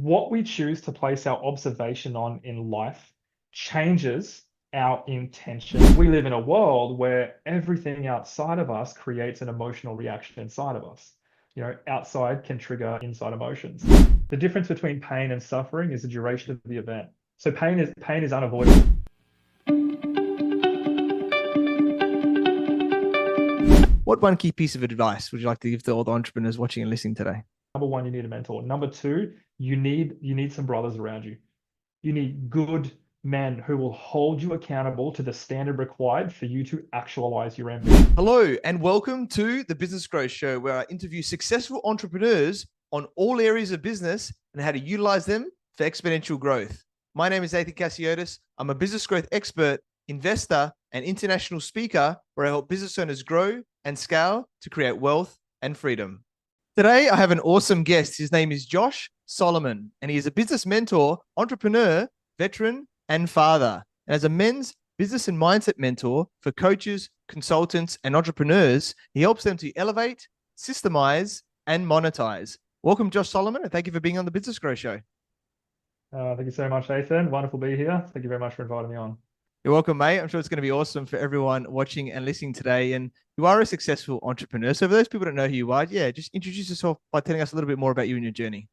what we choose to place our observation on in life changes our intention. We live in a world where everything outside of us creates an emotional reaction inside of us. Outside can trigger inside emotions. The difference between pain and suffering is the duration of the event. So pain is unavoidable. What one key piece of advice would you like to give to all the entrepreneurs watching and listening today? Number one, you need a mentor. Number two, you need some brothers around you. You need good men who will hold you accountable to the standard required for you to actualize your ambition. Hello, and welcome to the Business Growth Show, where I interview successful entrepreneurs on all areas of business and how to utilize them for exponential growth. My name is Nathan Cassiotis. I'm a business growth expert, investor, and international speaker where I help business owners grow and scale to create wealth and freedom. Today, I have an awesome guest. His name is Josh Solomon, and he is a business mentor, entrepreneur, veteran, and father. And as a men's business and mindset mentor for coaches, consultants, and entrepreneurs, he helps them to elevate, systemise, and monetize. Welcome, Josh Solomon, and thank you for being on the Business Growth Show. Thank you so much, Nathan. Wonderful to be here. Thank you very much for inviting me on. You're welcome, mate. I'm sure it's going to be awesome for everyone watching and listening today. And you are a successful entrepreneur. So for those people that don't know who you are, just introduce yourself by telling us a little bit more about you and your journey.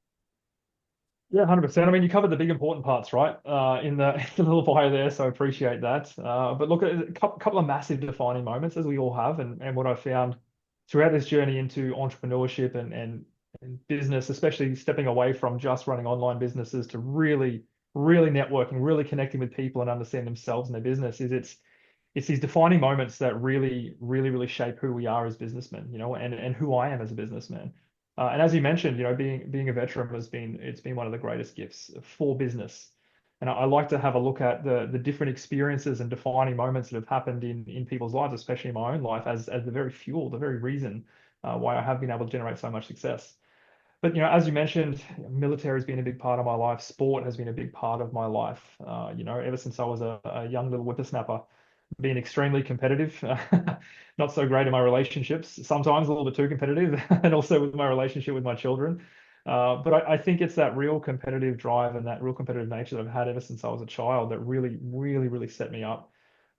Yeah, 100%. I mean, you covered the big important parts, right? In the little bio there, so I appreciate that. But look at a couple of massive defining moments, as we all have, and what I found throughout this journey into entrepreneurship and business, especially stepping away from just running online businesses to really networking, really connecting with people and understand themselves and their business, is it's these defining moments that really shape who we are as businessmen, and who I am as a businessman. And as you mentioned, being a veteran it's been one of the greatest gifts for business. And I like to have a look at the different experiences and defining moments that have happened in people's lives, especially in my own life, as the very fuel, the very reason why I have been able to generate so much success. But as you mentioned, military has been a big part of my life. Sport has been a big part of my life. Ever since I was a young little whippersnapper, being extremely competitive, not so great in my relationships, sometimes a little bit too competitive, and also with my relationship with my children. But I think it's that real competitive drive and that real competitive nature that I've had ever since I was a child that really set me up,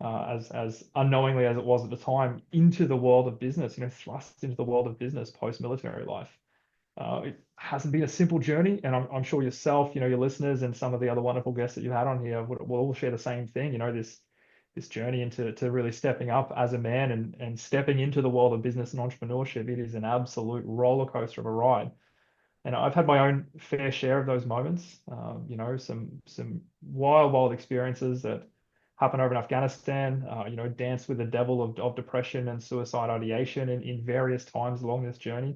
as unknowingly as it was at the time, into the world of business, thrust into the world of business post-military life. It hasn't been a simple journey, and I'm sure yourself, your listeners, and some of the other wonderful guests that you've had on here will all share the same thing. This journey into really stepping up as a man and stepping into the world of business and entrepreneurship. It is an absolute roller coaster of a ride, and I've had my own fair share of those moments. Some wild experiences that happened over in Afghanistan. Danced with the devil of depression and suicide ideation in various times along this journey.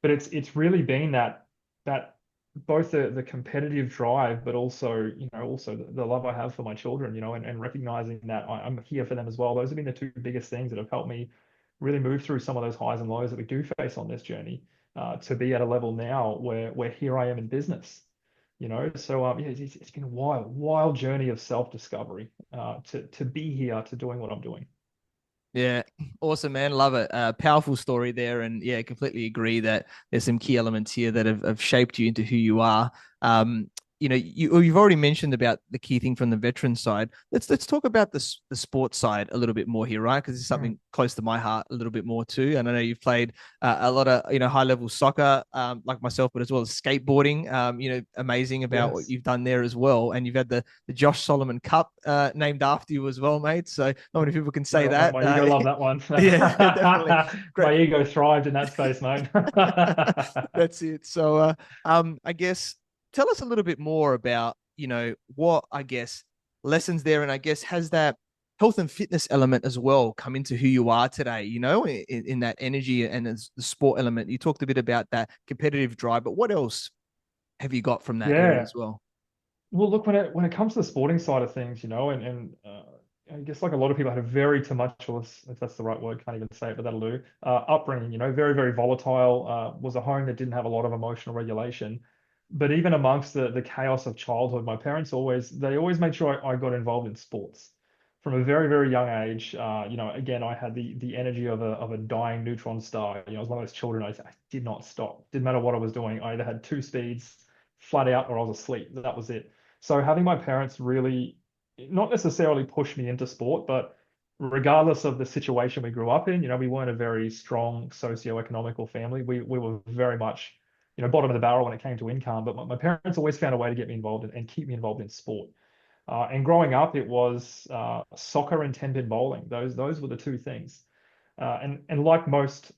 But it's really been that both the competitive drive, but also the love I have for my children, and recognizing that I'm here for them as well. Those have been the two biggest things that have helped me really move through some of those highs and lows that we do face on this journey, to be at a level now where here I am in business. So it's been a wild journey of self-discovery, to be here, to doing what I'm doing. Yeah, awesome, man. Love it. Powerful story there. And yeah, completely agree that there's some key elements here that have shaped you into who you are. You've already mentioned about the key thing from the veteran side. Let's talk about the sports side a little bit more here, right? Because it's something close to my heart a little bit more too. And I know you've played a lot of high level soccer, like myself, but as well as skateboarding. Amazing about what Yes. you've done there as well. And you've had the Josh Solomon Cup named after you as well, mate. So not many people can say My, that. my ego loved that one. Yeah, definitely. Great. My ego thrived in that space, mate. That's it. So, I guess tell us a little bit more about, what I guess lessons there, and I guess has that health and fitness element as well come into who you are today, in that energy and the sport element. You talked a bit about that competitive drive, but what else have you got from that area Yeah. as well? Well, look, when it comes to the sporting side of things, and I guess like a lot of people had a very tumultuous, if that's the right word, can't even say it, but that'll do. Upbringing, very volatile. Was a home that didn't have a lot of emotional regulation. But even amongst the chaos of childhood, my parents always made sure I got involved in sports from a very young age. Again, I had the energy of a dying neutron star. I was one of those children. I did not stop. Didn't matter what I was doing. I either had two speeds, flat out or I was asleep. That was it. So having my parents really not necessarily push me into sport, but regardless of the situation we grew up in, we weren't a very strong socio-economical family. We were very much, bottom of the barrel when it came to income. But my parents always found a way to get me involved and keep me involved in sport. And growing up, it was soccer and 10-pin bowling. Those were the two things. And like most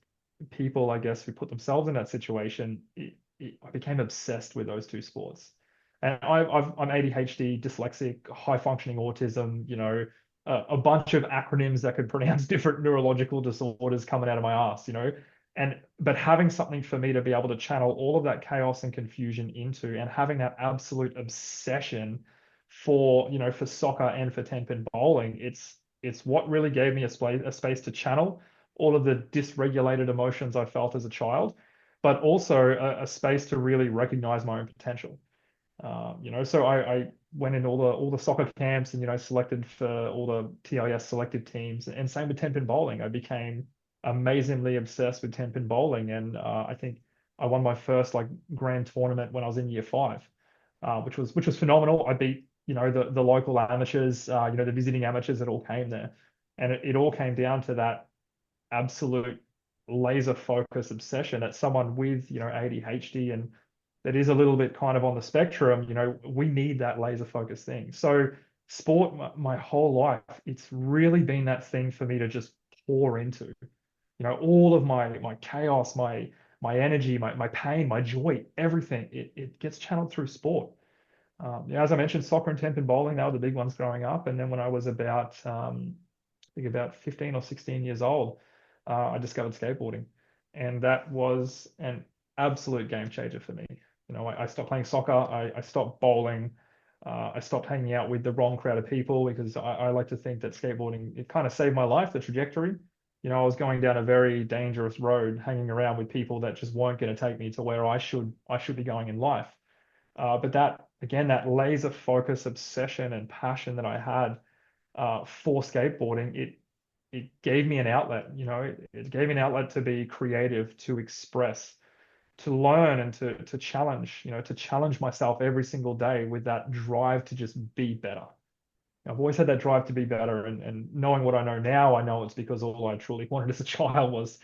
people, I guess, who put themselves in that situation, I became obsessed with those two sports. And I'm ADHD, dyslexic, high functioning autism, a bunch of acronyms that could pronounce different neurological disorders coming out of my ass. But having something for me to be able to channel all of that chaos and confusion into, and having that absolute obsession for soccer and for 10-pin bowling, it's what really gave me a space to channel all of the dysregulated emotions I felt as a child, but also a space to really recognize my own potential. So I went in all the soccer camps and selected for all the TIS selected teams, and same with 10-pin bowling. I became amazingly obsessed with 10-pin bowling, and I think I won my first like grand tournament when I was in year five, which was phenomenal. I beat the local amateurs, the visiting amateurs that all came there, and it all came down to that absolute laser focus obsession that someone with ADHD and that is a little bit kind of on the spectrum, we need that laser focus thing. So sport, my whole life, it's really been that thing for me to just pour into. All of my chaos, my energy, my pain, my joy, everything, it gets channeled through sport. As I mentioned, soccer and 10-pin bowling, they were the big ones growing up. And then when I was about, I think about 15 or 16 years old, I discovered skateboarding. And that was an absolute game changer for me. I stopped playing soccer, I stopped bowling, I stopped hanging out with the wrong crowd of people because I like to think that skateboarding, it kind of saved my life, the trajectory. I was going down a very dangerous road, hanging around with people that just weren't going to take me to where I should be going in life. But that, again, that laser focus, obsession, and passion that I had for skateboarding, it gave me an outlet. It gave me an outlet to be creative, to express, to learn, and to challenge. To challenge myself every single day with that drive to just be better. I've always had that drive to be better, and knowing what I know now, I know it's because all I truly wanted as a child was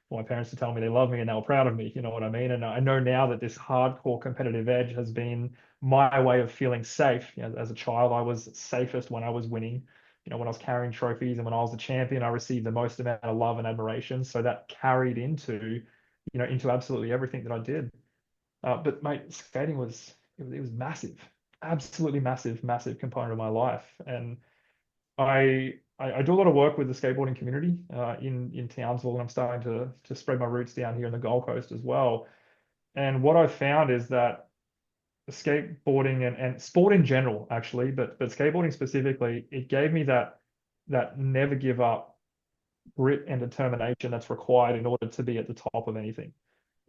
for my parents to tell me they love me and they were proud of me. You know what I mean? And I know now that this hardcore competitive edge has been my way of feeling safe. As a child, I was safest when I was winning. When I was carrying trophies and when I was the champion, I received the most amount of love and admiration. So that carried into absolutely everything that I did. But mate, skating was massive, absolutely massive, massive component of my life. And I do a lot of work with the skateboarding community in Townsville, and I'm starting to spread my roots down here in the Gold Coast as well. And what I've found is that skateboarding and sport in general, actually, but skateboarding specifically, it gave me that never give up grit and determination that's required in order to be at the top of anything.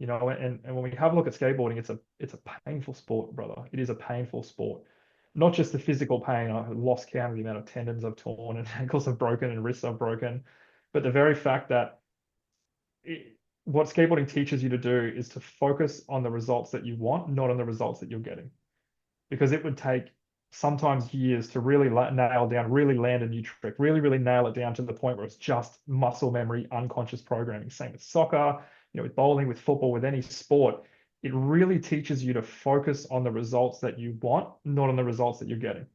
And when we have a look at skateboarding, it's a painful sport, brother. It is a painful sport. Not just the physical pain. I've lost count of the amount of tendons I've torn and ankles I've broken and wrists I've broken, but the very fact that what skateboarding teaches you to do is to focus on the results that you want, not on the results that you're getting. Because it would take sometimes years to really nail down, really land a new trick, really, really nail it down to the point where it's just muscle memory, unconscious programming. Same with soccer, with bowling, with football, with any sport. It really teaches you to focus on the results that you want, not on the results that you're getting.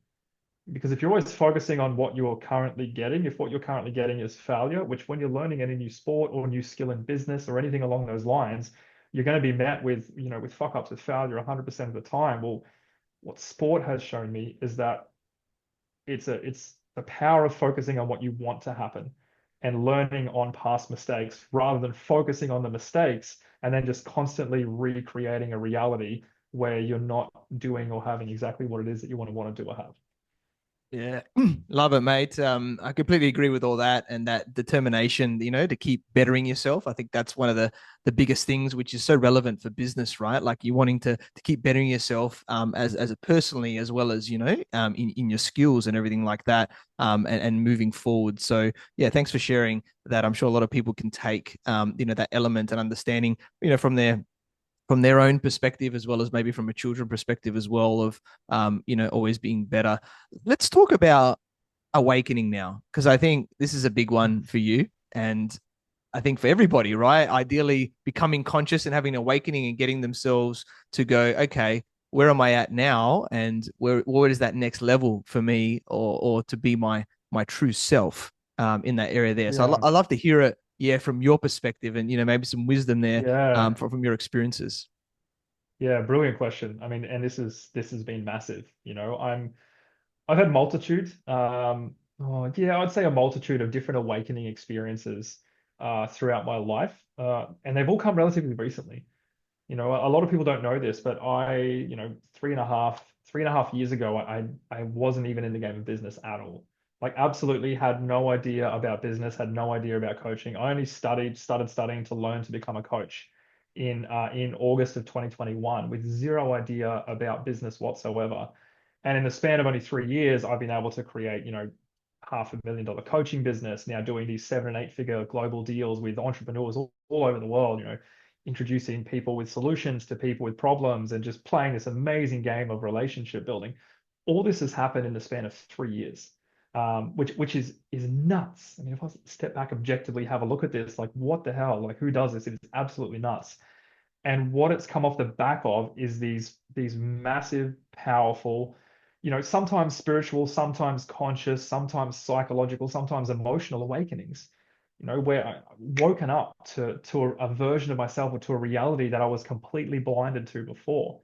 Because if you're always focusing on what you're currently getting, if what you're currently getting is failure, which when you're learning any new sport or new skill in business or anything along those lines, you're going to be met with fuck ups, with failure 100% of the time. Well, what sport has shown me is that it's the power of focusing on what you want to happen and learning on past mistakes rather than focusing on the mistakes and then just constantly recreating a reality where you're not doing or having exactly what it is that you want to do or have. Yeah, love it, mate. I completely agree with all that and that determination, to keep bettering yourself. I think that's one of the biggest things, which is so relevant for business, right? Like you wanting to keep bettering yourself as a personally as well as in your skills and everything like that, and moving forward. So yeah, thanks for sharing that. I'm sure a lot of people can take that element and understanding from from their own perspective, as well as maybe from a children perspective as well, of always being better. Let's talk about awakening now, because I think this is a big one for you, and I think for everybody, right? Ideally, becoming conscious and having an awakening and getting themselves to go, okay, where am I at now, and where is that next level for me, or to be my true self in that area there. So Yeah. I love to hear it, yeah, from your perspective, and maybe some wisdom there Yeah. from your experiences. Yeah. Brilliant question. I mean, and this has been massive. I've had multitude. Oh, yeah, I'd say a multitude of different awakening experiences throughout my life, and they've all come relatively recently. A lot of people don't know this, but three and a half years ago, I wasn't even in the game of business at all. Like, absolutely had no idea about business, had no idea about coaching. I only started studying to learn to become a coach in August of 2021 with zero idea about business whatsoever. And in the span of only 3 years, I've been able to create, $500,000 coaching business, now doing these 7 and 8 figure global deals with entrepreneurs all over the world, introducing people with solutions to people with problems and just playing this amazing game of relationship building. All this has happened in the span of 3 years, which is nuts. I mean, if I step back objectively, have a look at this, like what the hell? Like who does this? It's absolutely nuts. And what it's come off the back of is these massive, powerful, sometimes spiritual, sometimes conscious, sometimes psychological, sometimes emotional awakenings, where I woken up to a version of myself or to a reality that I was completely blinded to before.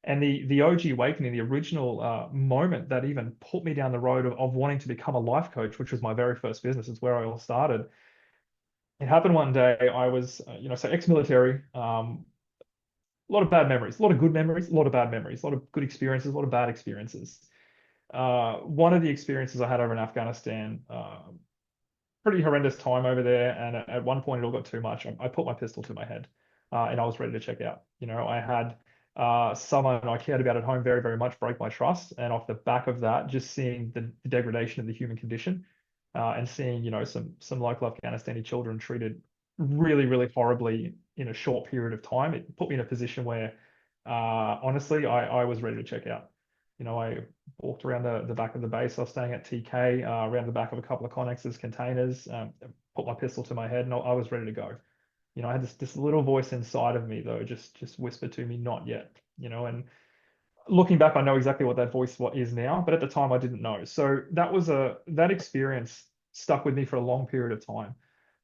And the OG awakening, the original moment that even put me down the road of wanting to become a life coach, which was my very first business, it's where I all started. It happened one day. I was, so ex-military, a lot of bad memories, a lot of good memories, a lot of bad memories, a lot of good experiences, a lot of bad experiences. One of the experiences I had over in Afghanistan, pretty horrendous time over there. And at one point, it all got too much. I put my pistol to my head, and I was ready to check out. I had someone I cared about at home very, very much break my trust. And off the back of that, just seeing the degradation of the human condition, and seeing, some local Afghanistani children treated really, really horribly in a short period of time, it put me in a position where, honestly, I was ready to check out. I walked around the back of the base. I was staying at TK, around the back of a couple of Connex's containers, put my pistol to my head, and I was ready to go. I had this little voice inside of me though, just whispered to me, not yet. And looking back, I know exactly what that voice what is now, but at the time I didn't know. So that experience stuck with me for a long period of time.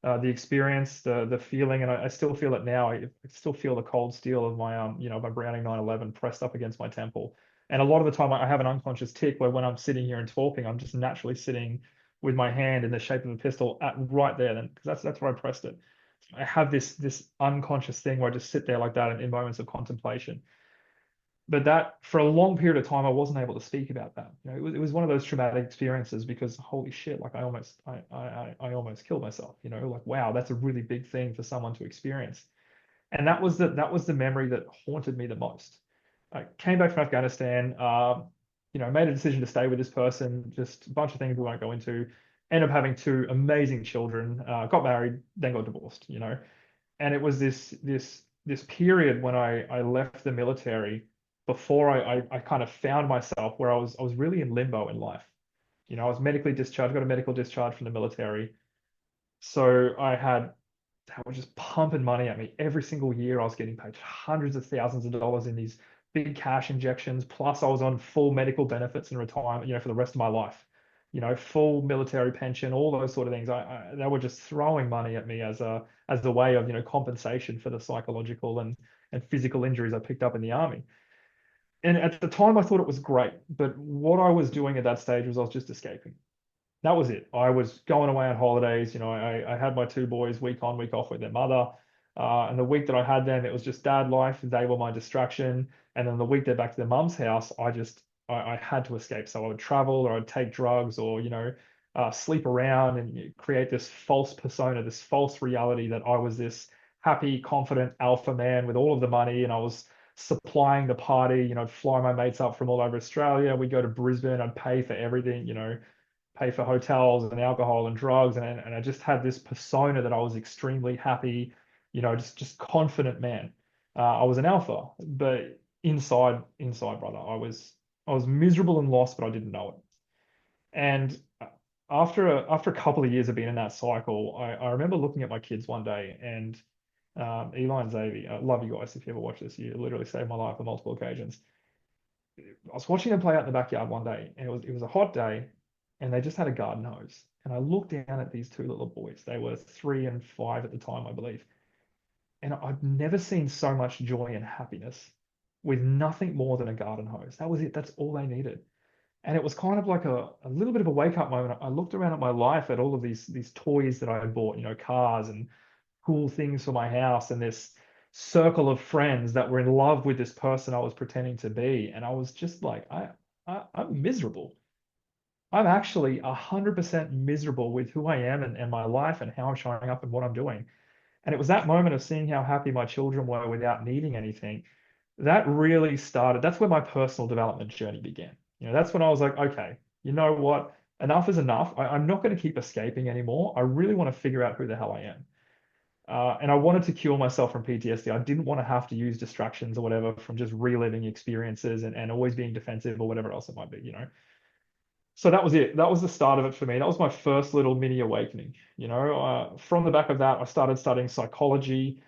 The experience, the feeling, and I still feel it now. I still feel the cold steel of my Browning 911 pressed up against my temple. And a lot of the time, I have an unconscious tick where when I'm sitting here and talking, I'm just naturally sitting with my hand in the shape of a pistol at right there, then because that's where I pressed it. I have this unconscious thing where I just sit there like that in moments of contemplation. But that for a long period of time, I wasn't able to speak about that. It was one of those traumatic experiences because holy shit, like I almost killed myself. Like wow, that's a really big thing for someone to experience. And that was the memory that haunted me the most. I came back from Afghanistan, made a decision to stay with this person, just a bunch of things we won't go into. Ended up having two amazing children, got married, then got divorced. And it was this period when I left the military before I kind of found myself where I was really in limbo in life. I was medically discharged, got a medical discharge from the military. So they were just pumping money at me every single year. I was getting paid hundreds of thousands of dollars in these big cash injections. Plus, I was on full medical benefits and retirement, for the rest of my life. Full military pension, all those sort of things. They were just throwing money at me as a way of compensation for the psychological and physical injuries I picked up in the army. And at the time, I thought it was great. But what I was doing at that stage was I was just escaping. That was it. I was going away on holidays. I had my two boys week on, week off with their mother. And the week that I had them, it was just dad life. They were my distraction. And then the week they're back to their mum's house, I had to escape. So I would travel or I'd take drugs or, sleep around and create this false persona, this false reality that I was this happy, confident alpha man with all of the money. And I was supplying the party. I'd fly my mates up from all over Australia. We'd go to Brisbane. I'd pay for everything, pay for hotels and alcohol and drugs. And I just had this persona that I was extremely happy, just confident man. I was an alpha, but inside, brother, I was miserable and lost, but I didn't know it. And after a couple of years of being in that cycle, I remember looking at my kids one day, and Eli and Xavier, I love you guys. If you ever watch this, you literally saved my life on multiple occasions. I was watching them play out in the backyard one day, and it was a hot day, and they just had a garden hose. And I looked down at these two little boys. They were 3 and 5 at the time, I believe. And I've never seen so much joy and happiness with nothing more than a garden hose. That was it. That's all they needed. And it was kind of like a little bit of a wake up moment. I looked around at my life at all of these toys that I had bought, cars and cool things for my house, and this circle of friends that were in love with this person I was pretending to be. And I was just like, I'm miserable. I'm actually 100% miserable with who I am and my life and how I'm showing up and what I'm doing. And it was that moment of seeing how happy my children were without needing anything that really started. That's where my personal development journey began. That's when I was like, okay, you know what? Enough is enough. I'm not going to keep escaping anymore. I really want to figure out who the hell I am. And I wanted to cure myself from PTSD. I didn't want to have to use distractions or whatever from just reliving experiences and always being defensive or whatever else it might be. So that was it. That was the start of it for me. That was my first little mini awakening. From the back of that, I started studying psychology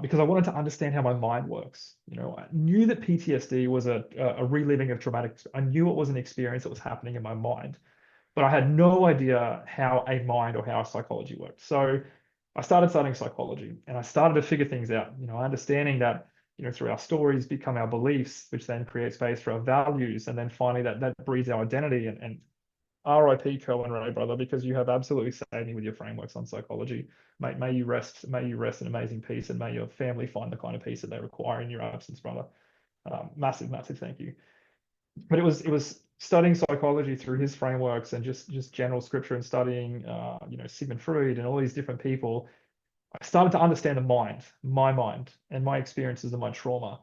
because I wanted to understand how my mind works. I knew that PTSD was a reliving of traumatic. I knew it was an experience that was happening in my mind, but I had no idea how a mind or how a psychology worked. So I started studying psychology, and I started to figure things out. Understanding that through our stories become our beliefs, which then create space for our values, and then finally that breeds our identity. And RIP Cohen Ray, brother, because you have absolutely saved me with your frameworks on psychology. Mate, may you rest in amazing peace, and may your family find the kind of peace that they require in your absence, brother. Massive, massive thank you. But it was studying psychology through his frameworks and just general scripture and studying Sigmund Freud and all these different people. I started to understand the mind, my mind, and my experiences and my trauma,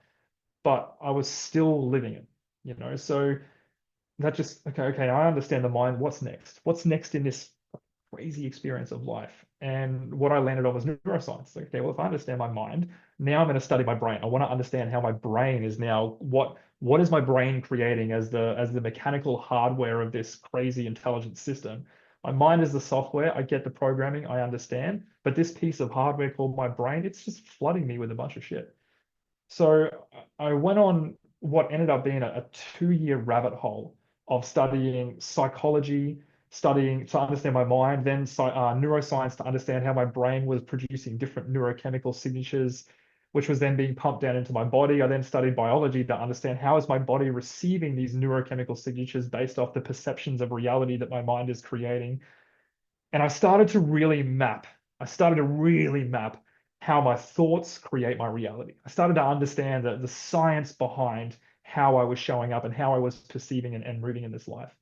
but I was still living it. So that just okay, I understand the mind. What's next? What's next in this crazy experience of life? And what I landed on was neuroscience. Like, okay, well, if I understand my mind, now I'm going to study my brain. I want to understand how my brain is now, what is my brain creating as the mechanical hardware of this crazy intelligent system. My mind is the software. I get the programming, I understand, but this piece of hardware called my brain, it's just flooding me with a bunch of shit. So I went on what ended up being a 2 year rabbit hole of studying psychology, studying to understand my mind, then neuroscience to understand how my brain was producing different neurochemical signatures, which was then being pumped down into my body. I then studied biology to understand how is my body receiving these neurochemical signatures based off the perceptions of reality that my mind is creating. And I started to really map how my thoughts create my reality. I started to understand the science behind how I was showing up and how I was perceiving and moving in this life.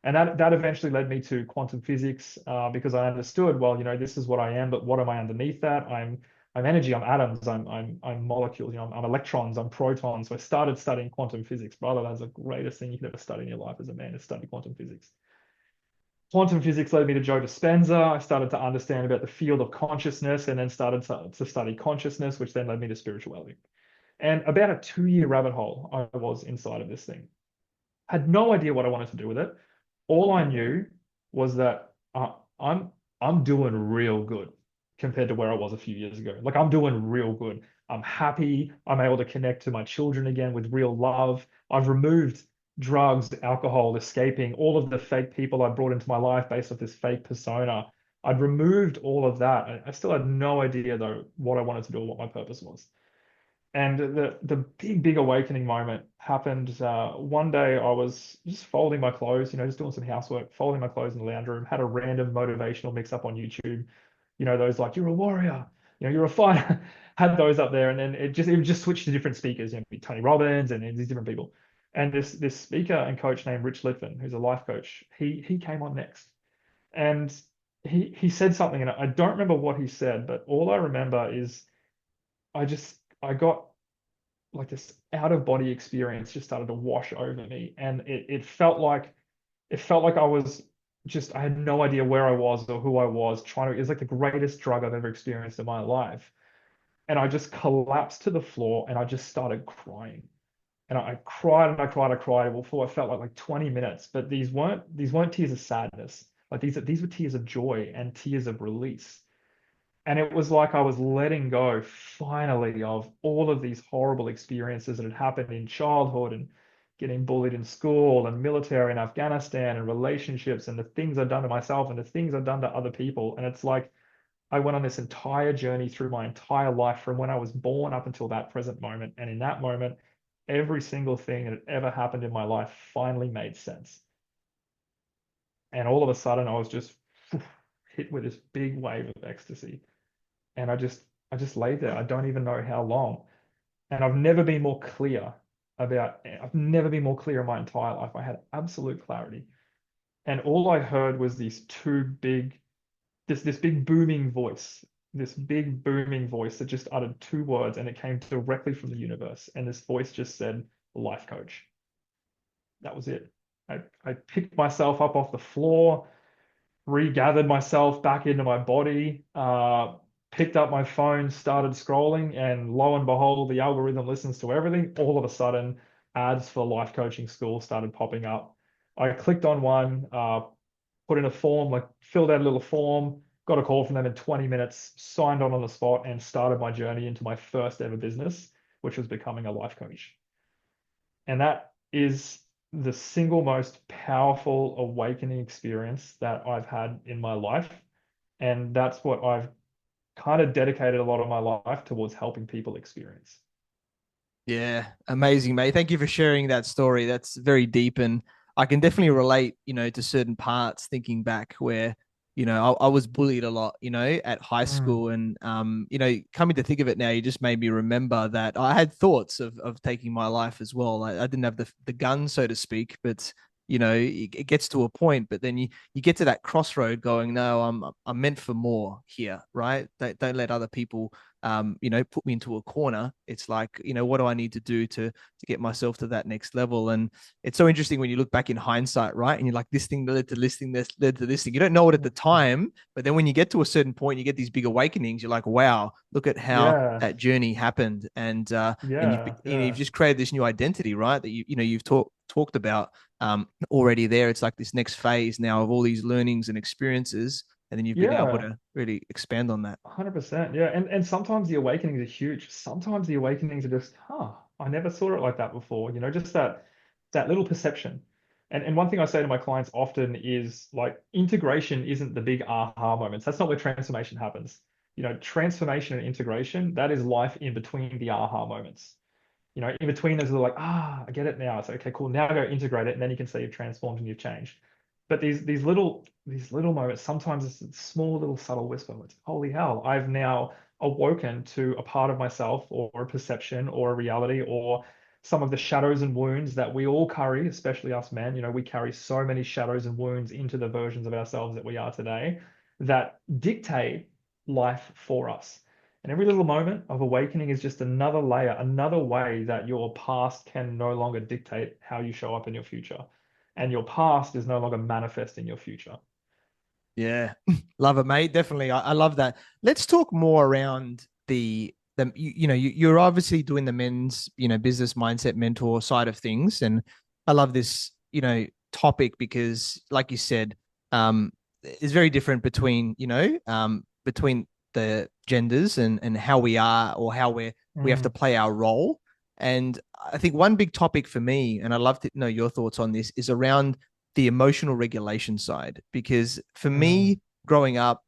And that eventually led me to quantum physics because I understood, well, this is what I am, but what am I underneath that? I'm energy, I'm atoms, I'm molecules, I'm electrons, I'm protons. So I started studying quantum physics. Brother, that's the greatest thing you could ever study in your life as a man, is study quantum physics. Quantum physics led me to Joe Dispenza. I started to understand about the field of consciousness and then started to study consciousness, which then led me to spirituality. And about a 2 year rabbit hole I was inside of this thing. Had no idea what I wanted to do with it. All I knew was that I'm doing real good compared to where I was a few years ago. Like, I'm doing real good. I'm happy. I'm able to connect to my children again with real love. I've removed drugs, alcohol, escaping all of the fake people I brought into my life based off this fake persona. I'd removed all of that. I still had no idea though what I wanted to do or what my purpose was. And the big awakening moment happened one day. I was just folding my clothes, just doing some housework, folding my clothes in the lounge room, had a random motivational mix up on YouTube, those like, you're a warrior, you're a fighter, had those up there. And then it just switched to different speakers, Tony Robbins and these different people. And this speaker and coach named Rich Litvin, who's a life coach, he came on next. And he said something, and I don't remember what he said, but all I remember is I got like this out of body experience just started to wash over me, and it felt like I had no idea where I was or who I was. It was like the greatest drug I've ever experienced in my life. And I just collapsed to the floor and I just started crying. And I cried and I cried, I cried. Well, for what felt like 20 minutes, but these weren't tears of sadness. Like these were tears of joy and tears of release. And it was like I was letting go finally of all of these horrible experiences that had happened in childhood and getting bullied in school and military in Afghanistan and relationships and the things I'd done to myself and the things I'd done to other people. And it's like I went on this entire journey through my entire life from when I was born up until that present moment. And in that moment, every single thing that had ever happened in my life finally made sense. And all of a sudden, I was just hit with this big wave of ecstasy. And I just laid there. I don't even know how long. And I've never been more clear in my entire life. I had absolute clarity. And all I heard was this big booming voice, this big booming voice that just uttered two words and it came directly from the universe. And this voice just said, life coach. That was it. I picked myself up off the floor, regathered myself back into my body, picked up my phone, started scrolling, and lo and behold, the algorithm listens to everything. All of a sudden, ads for life coaching school started popping up. I clicked on one, put in a form, like filled out a little form, got a call from them in 20 minutes, signed on the spot, and started my journey into my first ever business, which was becoming a life coach. And that is the single most powerful awakening experience that I've had in my life. And that's what I've kind of dedicated a lot of my life towards helping people experience. Yeah, amazing, mate. Thank you for sharing that story. That's very deep, and I can definitely relate, to certain parts thinking back where, I was bullied a lot, at high Mm, school, and coming to think of it now, you just made me remember that I had thoughts of taking my life as well. I didn't have the gun, so to speak, but it gets to a point, but then you get to that crossroad going, no, I'm meant for more here, right? Don't let other people put me into a corner. It's like, what do I need to do to get myself to that next level? And it's so interesting when you look back in hindsight, right? And you're like, this thing led to this thing, this led to this thing. You don't know it at the mm. time, but then when you get to a certain point, you get these big awakenings. You're like, wow, look at how Yeah, that journey happened, and yeah, you've yeah, just created this new identity, right? That you've talked about already there. It's like this next phase now of all these learnings and experiences, and then you've been able yeah. to really expand on that. 100%. Yeah. And sometimes the awakenings are huge. Sometimes the awakenings are just, I never saw it like that before. Just that little perception. And one thing I say to my clients often is like integration isn't the big aha moments. That's not where transformation happens. Transformation and integration, that is life in between the aha moments. In between those are like, I get it now. It's like, okay, cool. Now go integrate it, and then you can say you've transformed and you've changed. But these little moments, sometimes it's a small little subtle whisper. It's holy hell, I've now awoken to a part of myself or a perception or a reality or some of the shadows and wounds that we all carry, especially us men. We carry so many shadows and wounds into the versions of ourselves that we are today that dictate life for us. And every little moment of awakening is just another layer, another way that your past can no longer dictate how you show up in your future. And your past is no longer manifesting your future. Yeah, love it, mate. Definitely, I love that. Let's talk more around you're obviously doing the men's business mindset mentor side of things, and I love this topic because, like you said, it's very different between the genders and how we are or how we have to Mm, play our role. And I think one big topic for me, and I'd love to know your thoughts on this, is around the emotional regulation side. Because for mm, me, growing up,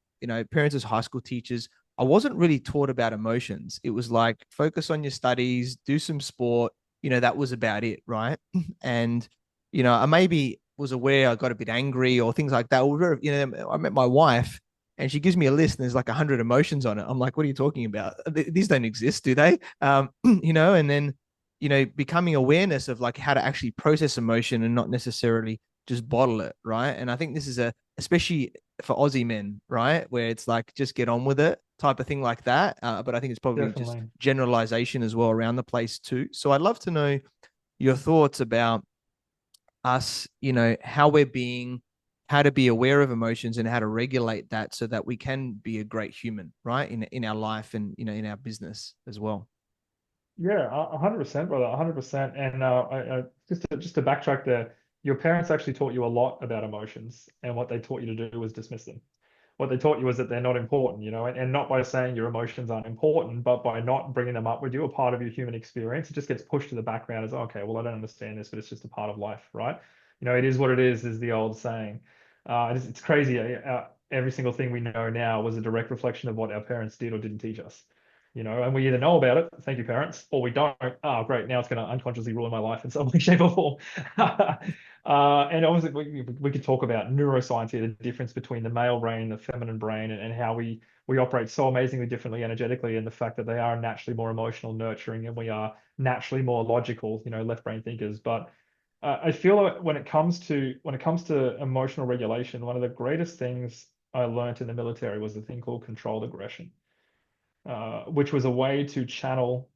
parents as high school teachers, I wasn't really taught about emotions. It was like focus on your studies, do some sport. That was about it, right? And I maybe was aware I got a bit angry or things like that. Or, I met my wife and she gives me a list and there's like 100 emotions on it. I'm like, what are you talking about? These don't exist, do they? And then becoming awareness of like how to actually process emotion and not necessarily just bottle it, right? And I think this is especially for Aussie men, right, where it's like just get on with it type of thing like that. But I think it's probably just definitely. generalization as well around the place too. So I'd love to know your thoughts about us, how we're being how to be aware of emotions and how to regulate that so that we can be a great human, right? In our life and, in our business as well. Yeah, 100%, brother, 100%. And just to backtrack there, your parents actually taught you a lot about emotions, and what they taught you to do was dismiss them. What they taught you was that they're not important, and not by saying your emotions aren't important, but by not bringing them up with you, a part of your human experience. It just gets pushed to the background as, okay, well, I don't understand this, but it's just a part of life, right? It is what it is the old saying. It's crazy. Every single thing we know now was a direct reflection of what our parents did or didn't teach us. And we either know about it, thank you, parents, or we don't. Oh, great, now it's going to unconsciously ruin my life in some way, shape, or form. And obviously, we could talk about neuroscience here, the difference between the male brain, the feminine brain, and how we operate so amazingly differently energetically, and the fact that they are naturally more emotional, nurturing, and we are naturally more logical, left brain thinkers. But I feel like when it comes to emotional regulation, one of the greatest things I learned in the military was a thing called controlled aggression, which was a way to channel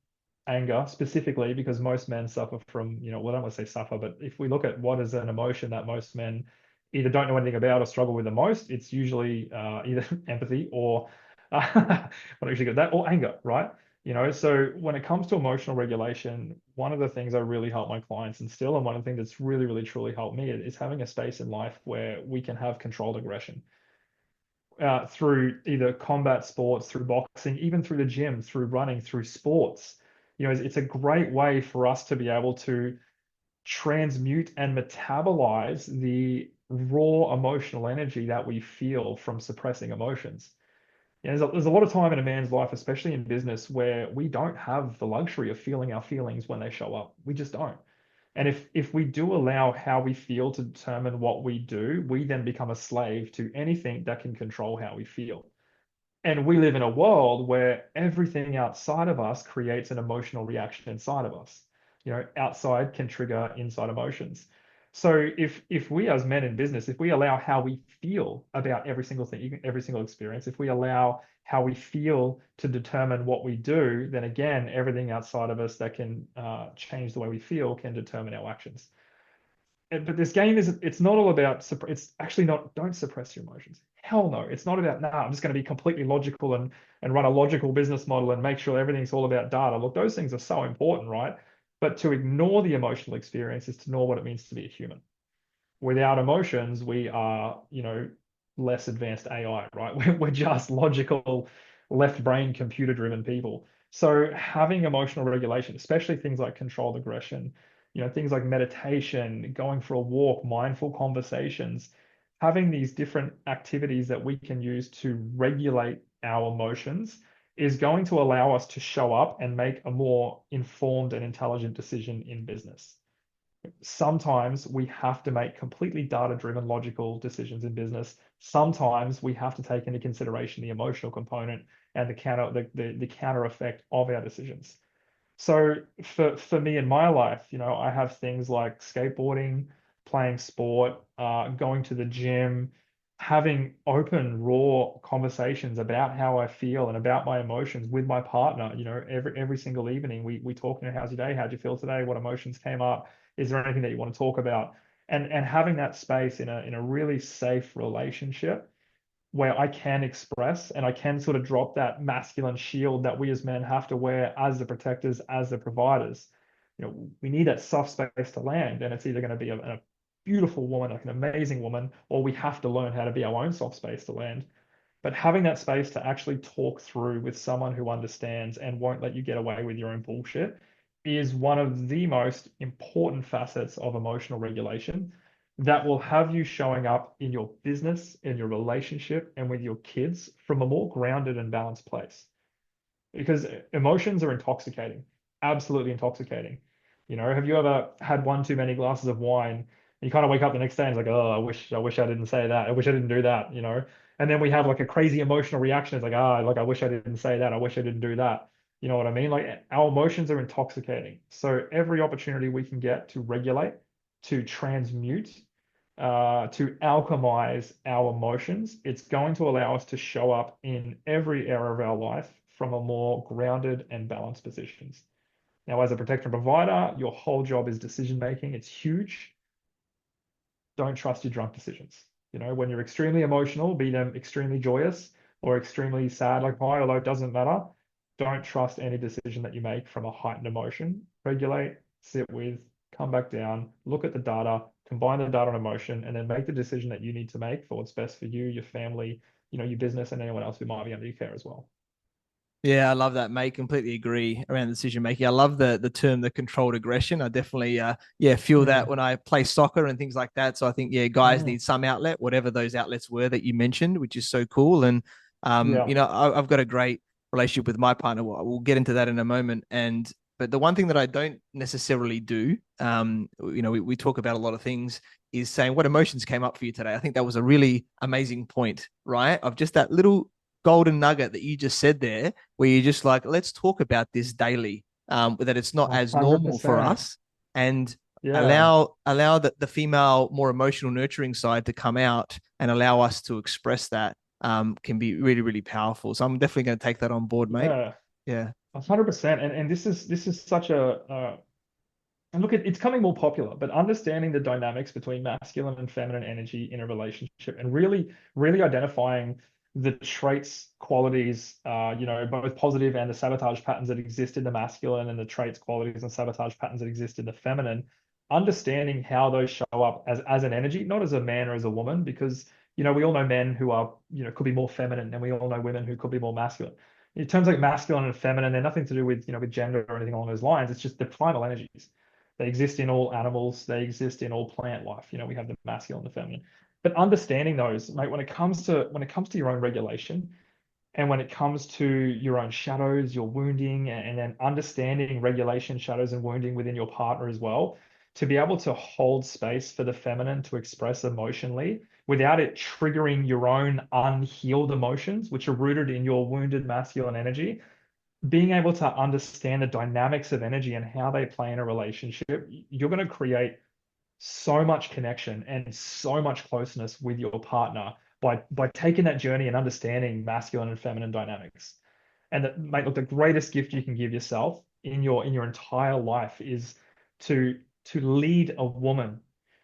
anger specifically because most men suffer from, well, I don't want to say suffer, but if we look at what is an emotion that most men either don't know anything about or struggle with the most, it's usually either empathy or I don't usually get that, or anger, right? So when it comes to emotional regulation, one of the things I really help my clients instill, and one of the things that's really, really, truly helped me is having a space in life where we can have controlled aggression through either combat sports, through boxing, even through the gym, through running, through sports. It's a great way for us to be able to transmute and metabolize the raw emotional energy that we feel from suppressing emotions. There's a lot of time in a man's life, especially in business, where we don't have the luxury of feeling our feelings when they show up. We just don't. And if we do allow how we feel to determine what we do, we then become a slave to anything that can control how we feel. And we live in a world where everything outside of us creates an emotional reaction inside of us. Outside can trigger inside emotions. So if we as men in business, if we allow how we feel about every single thing, every single experience, if we allow how we feel to determine what we do, then again, everything outside of us that can change the way we feel can determine our actions. But this game it's not all about, it's actually not, don't suppress your emotions. Hell no. It's not about, I'm just going to be completely logical and run a logical business model and make sure everything's all about data. Look, those things are so important, right? But to ignore the emotional experience is to ignore what it means to be a human. Without emotions, we are, less advanced AI, right? We're just logical, left brain, computer driven people. So having emotional regulation, especially things like controlled aggression, things like meditation, going for a walk, mindful conversations, having these different activities that we can use to regulate our emotions is going to allow us to show up and make a more informed and intelligent decision in business. Sometimes we have to make completely data-driven, logical decisions in business. Sometimes we have to take into consideration the emotional component and the counter effect of our decisions. So for me in my life, I have things like skateboarding, playing sport, going to the gym, having open, raw conversations about how I feel and about my emotions with my partner. Every single evening we talk, how's your day? How'd you feel today? What emotions came up? Is there anything that you want to talk about? And having that space in a really safe relationship where I can express and I can sort of drop that masculine shield that we as men have to wear as the protectors, as the providers. We need that soft space to land, and it's either going to be a beautiful woman, like an amazing woman, or we have to learn how to be our own soft space to land. But having that space to actually talk through with someone who understands and won't let you get away with your own bullshit is one of the most important facets of emotional regulation that will have you showing up in your business, in your relationship, and with your kids from a more grounded and balanced place. Because emotions are intoxicating, absolutely intoxicating. Have you ever had one too many glasses of wine and you kind of wake up the next day and it's like, oh, I wish I didn't say that. I wish I didn't do that. And then we have like a crazy emotional reaction. It's like, like I wish I didn't say that. I wish I didn't do that. You know what I mean? Like our emotions are intoxicating. So every opportunity we can get to regulate, to transmute, to alchemize our emotions, it's going to allow us to show up in every area of our life from a more grounded and balanced positions. Now, as a protector and provider, your whole job is decision making. It's huge. Don't trust your drunk decisions. When you're extremely emotional, be them extremely joyous or extremely sad like pie, although it doesn't matter. Don't trust any decision that you make from a heightened emotion. Regulate, sit with, come back down, look at the data, combine the data and emotion, and then make the decision that you need to make for what's best for you, your family, your business, and anyone else who might be under your care as well. Yeah, I love that, mate. Completely agree around decision making. I love the term the controlled aggression. I definitely feel that Mm, when I play soccer and things like that. So I think guys mm, need some outlet, whatever those outlets were that you mentioned, which is so cool. And yeah. I've got a great relationship with my partner. We'll get into that in a moment. And but the one thing that I don't necessarily do, we talk about a lot of things, is saying what emotions came up for you today. I think that was a really amazing point, right? Of just that little golden nugget that you just said there, where you're just like, let's talk about this daily, that it's not as normal for 100%. us, and Yeah. allow the female, more emotional, nurturing side to come out and allow us to express that, can be really, really powerful. So I'm definitely going to take that on board, mate. Yeah. Yeah. 100%. And this is such a and look, it's coming more popular, but understanding the dynamics between masculine and feminine energy in a relationship and really identifying the traits, qualities, both positive and the sabotage patterns that exist in the masculine and the traits, qualities, and sabotage patterns that exist in the feminine, understanding how those show up as an energy, not as a man or as a woman, because we all know men who are, could be more feminine, and we all know women who could be more masculine. In terms like masculine and feminine, they're nothing to do with, with gender or anything along those lines. It's just the primal energies. They exist in all animals. They exist in all plant life. We have the masculine and the feminine. But understanding those, mate, when it comes to your own regulation, and when it comes to your own shadows, your wounding, and then understanding regulation, shadows, and wounding within your partner as well, to be able to hold space for the feminine to express emotionally without it triggering your own unhealed emotions, which are rooted in your wounded masculine energy, being able to understand the dynamics of energy and how they play in a relationship, you're going to create so much connection and so much closeness with your partner by taking that journey and understanding masculine and feminine dynamics. And that, mate, look, the greatest gift you can give yourself in your entire life is to lead a woman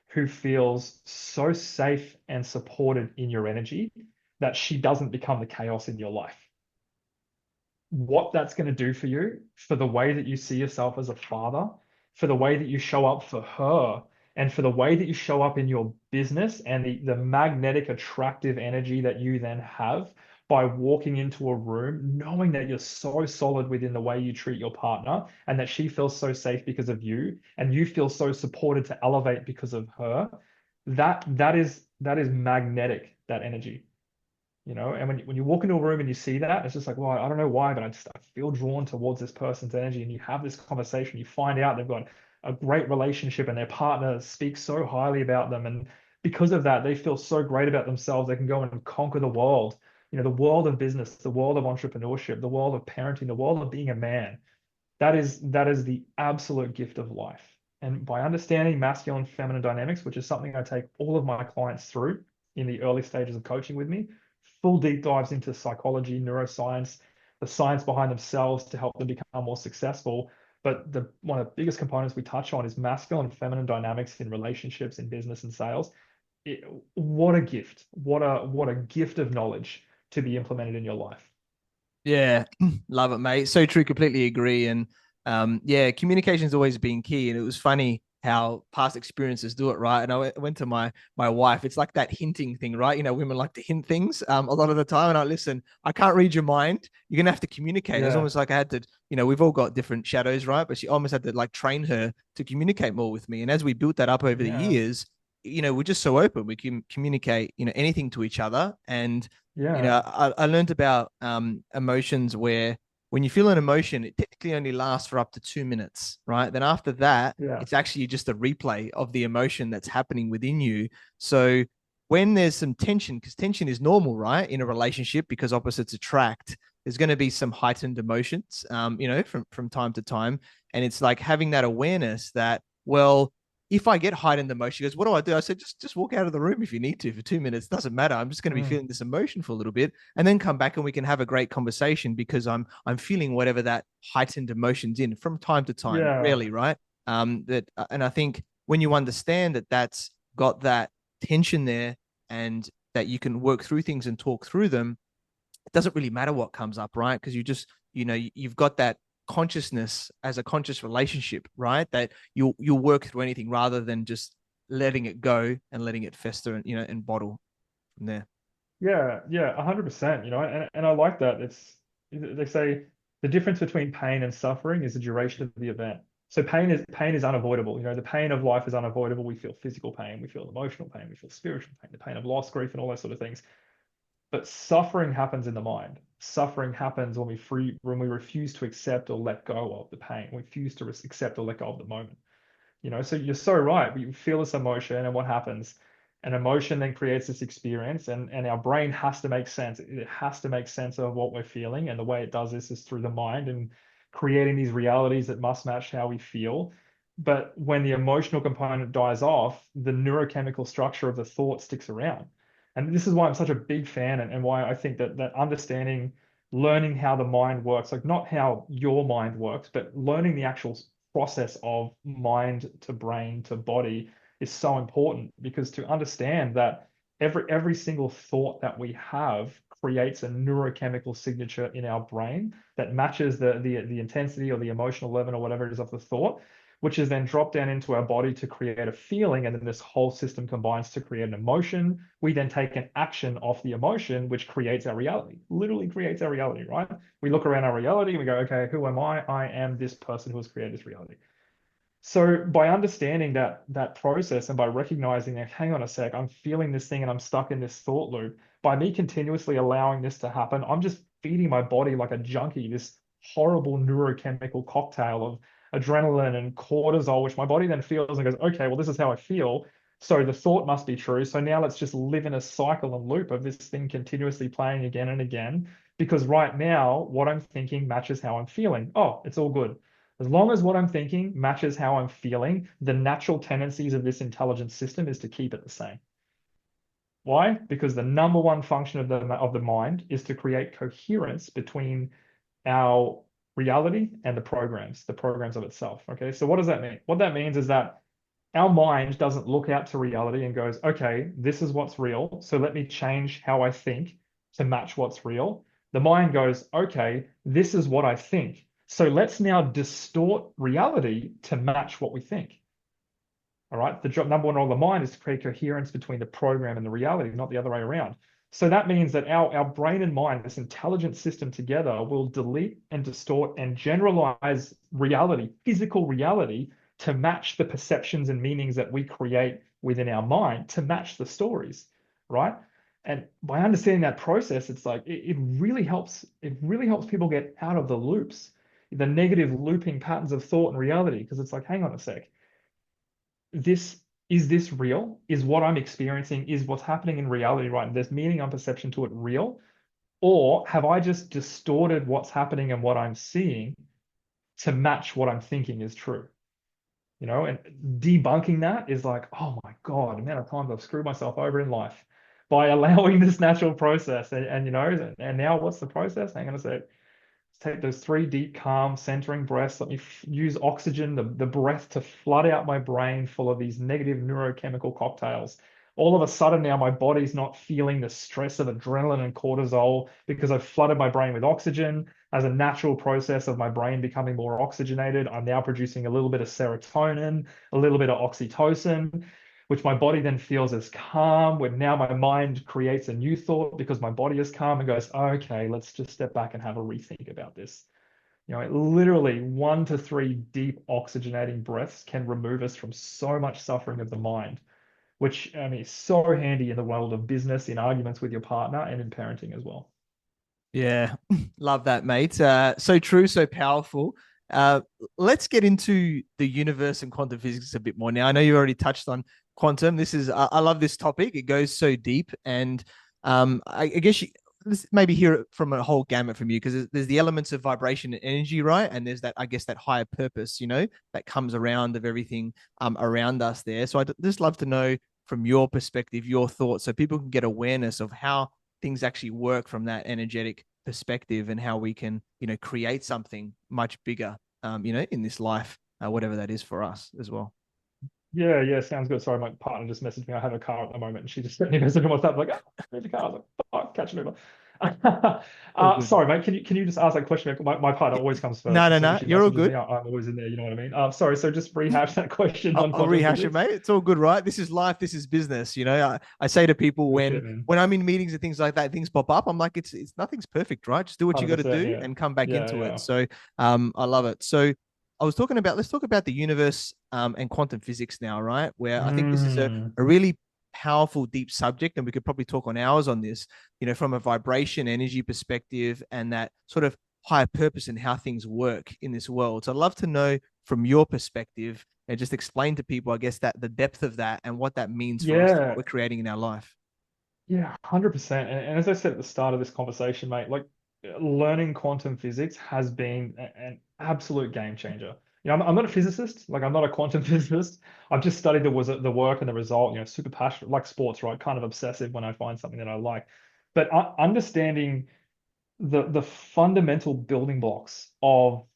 who feels so safe and supported in your energy that she doesn't become the chaos in your life. What that's going to do for you, for the way that you see yourself as a father, for the way that you show up for her, and for the way that you show up in your business and the magnetic, attractive energy that you then have by walking into a room, knowing that you're so solid within the way you treat your partner and that she feels so safe because of you and you feel so supported to elevate because of her. That is magnetic, that energy. And when you walk into a room and you see that, it's just like, well, I don't know why, but I feel drawn towards this person's energy. And you have this conversation, you find out they've got a great relationship and their partner speaks so highly about them. And because of that, they feel so great about themselves. They can go and conquer the world, the world of business, the world of entrepreneurship, the world of parenting, the world of being a man. That is the absolute gift of life. And by understanding masculine, feminine dynamics, which is something I take all of my clients through in the early stages of coaching with me, full deep dives into psychology, neuroscience, the science behind themselves to help them become more successful. But one of the biggest components we touch on is masculine and feminine dynamics in relationships, in business and sales. What a gift! What a gift of knowledge to be implemented in your life. Yeah, love it, mate. So true, completely agree. And communication's always been key. And it was funny how past experiences do it, right? And I went to my wife. It's like that hinting thing, right? Women like to hint things a lot of the time. And I listen, I can't read your mind. You're gonna have to communicate. It's Yeah, almost like I had to, we've all got different shadows, right? But she almost had to like train her to communicate more with me. And as we built that up over the yeah, years, we're just so open. We can communicate, anything to each other. And yeah, I learned about emotions where when you feel an emotion, it typically only lasts for up to 2 minutes, right? Then after that, yeah, it's actually just a replay of the emotion that's happening within you. So when there's some tension, because tension is normal, right, in a relationship because opposites attract, there's going to be some heightened emotions, from time to time, and it's like having that awareness that, well, if I get heightened emotion, she goes, what do I do? I said, just walk out of the room if you need to for 2 minutes. Doesn't matter. I'm just going to be mm, feeling this emotion for a little bit, and then come back and we can have a great conversation because I'm feeling whatever that heightened emotions in from time to time. yeah, Rarely, right? And I think when you understand that that's got that tension there, and that you can work through things and talk through them, it doesn't really matter what comes up, right? Because you've got that consciousness as a conscious relationship, right? That you'll work through anything rather than just letting it go and letting it fester and and bottle from there. Yeah, yeah, 100%, and I like that. They say the difference between pain and suffering is the duration of the event. So pain is unavoidable. The pain of life is unavoidable. We feel physical pain, we feel emotional pain, we feel spiritual pain, the pain of loss, grief, and all those sort of things. But suffering happens in the mind. Suffering happens when we refuse to accept or let go of the pain. We refuse to accept or let go of the moment. So you're so right. We feel this emotion, and what happens? An emotion then creates this experience, and our brain has to make sense. It has to make sense of what we're feeling, and the way it does this is through the mind and creating these realities that must match how we feel. But when the emotional component dies off, the neurochemical structure of the thought sticks around. And this is why I'm such a big fan, and why I think that understanding, learning how the mind works, like not how your mind works, but learning the actual process of mind to brain to body is so important, because to understand that every single thought that we have creates a neurochemical signature in our brain that matches the intensity or the emotional level or whatever it is of the thought, which is then dropped down into our body to create a feeling, and then this whole system combines to create an emotion. We then take an action off the emotion, which creates our reality, literally creates our reality, right? We look around our reality and we go, okay, who am I? I am this person who has created this reality. So by understanding that process, and by recognizing that, hang on a sec, I'm feeling this thing and I'm stuck in this thought loop. By me continuously allowing this to happen, I'm just feeding my body like a junkie this horrible neurochemical cocktail of adrenaline and cortisol, which my body then feels and goes, okay, well, this is how I feel. So the thought must be true. So now let's just live in a cycle and loop of this thing continuously playing again and again. Because right now, what I'm thinking matches how I'm feeling. Oh, it's all good. As long as what I'm thinking matches how I'm feeling, the natural tendencies of this intelligence system is to keep it the same. Why? Because the number one function of the mind is to create coherence between our reality and the programs of itself. Okay, so what does that mean? What that means is that our mind doesn't look out to reality and goes, okay, this is what's real, so let me change how I think to match what's real. The mind goes, okay, this is what I think, so let's now distort reality to match what we think. All right. The job number one role of the mind is to create coherence between the program and the reality, not the other way around. So that means that our brain and mind, this intelligent system together, will delete and distort and generalize reality, physical reality, to match the perceptions and meanings that we create within our mind to match the stories, right? And by understanding that process, it's like it really helps. It really helps people get out of the loops, the negative looping patterns of thought and reality, because it's like, hang on a sec, this real? Is what I'm experiencing, is what's happening in reality, right? There's meaning and perception to it real? Or have I just distorted what's happening and what I'm seeing to match what I'm thinking is true? And debunking that is like, oh my God, the amount of times I've screwed myself over in life by allowing this natural process. And now what's the process? Hang on a sec. Take those three deep, calm, centering breaths. Let me use oxygen, the breath, to flood out my brain full of these negative neurochemical cocktails. All of a sudden now my body's not feeling the stress of adrenaline and cortisol because I've flooded my brain with oxygen. As a natural process of my brain becoming more oxygenated, I'm now producing a little bit of serotonin, a little bit of oxytocin, which my body then feels as calm, where now my mind creates a new thought because my body is calm and goes, okay, let's just step back and have a rethink about this. Literally 1 to 3 deep oxygenating breaths can remove us from so much suffering of the mind, which I mean is so handy in the world of business, in arguments with your partner, and in parenting as well. Yeah, love that, mate. So true, so powerful. Uh, let's get into the universe and quantum physics a bit more. Now, I know you already touched on quantum. I love this topic. It goes so deep, and I guess let's maybe hear it from a whole gamut from you, because there's the elements of vibration and energy, right? And there's that, I guess, that higher purpose, that comes around of everything around us there. So I'd just love to know from your perspective, your thoughts, so people can get awareness of how things actually work from that energetic perspective, and how we can create something much bigger in this life, whatever that is for us as well. Yeah, yeah, sounds good. Sorry, my partner just messaged me. I have a car at the moment, and she just sent me a message on WhatsApp like, "Oh, I need a car." I was like, "Fuck, catch an Uber." All good. Sorry, mate. Can you just ask that question? My partner Yeah. always comes No, first. no, As soon as no. she You're all messages me, good. I'm always in there. You know what I mean? Sorry. So just rehash that question on I'll quantum rehash it, physics. mate. It's all good, right? This is life. This is business. I say to people Good when shit, man. when I'm in meetings and things like that, things pop up. I'm like, it's nothing's perfect, right? Just do what you got to 100%. do Yeah. and come back Yeah. into it. Yeah. So, I love it. So, let's talk about the universe and quantum physics now, right? Where I think this is Mm. a really powerful, deep subject, and we could probably talk on hours on this. From a vibration, energy perspective, and that sort of higher purpose and how things work in this world. So, I'd love to know from your perspective and just explain to people, I guess, that the depth of that and what that means for us and what Yeah. we're creating in our life. Yeah. 100%. And as I said at the start of this conversation, mate, like learning quantum physics has been an absolute game changer. I'm not a physicist, like I'm not a quantum physicist. I've just studied the work and the result, super passionate, like sports, right? Kind of obsessive when I find something that I like. But understanding the fundamental building blocks of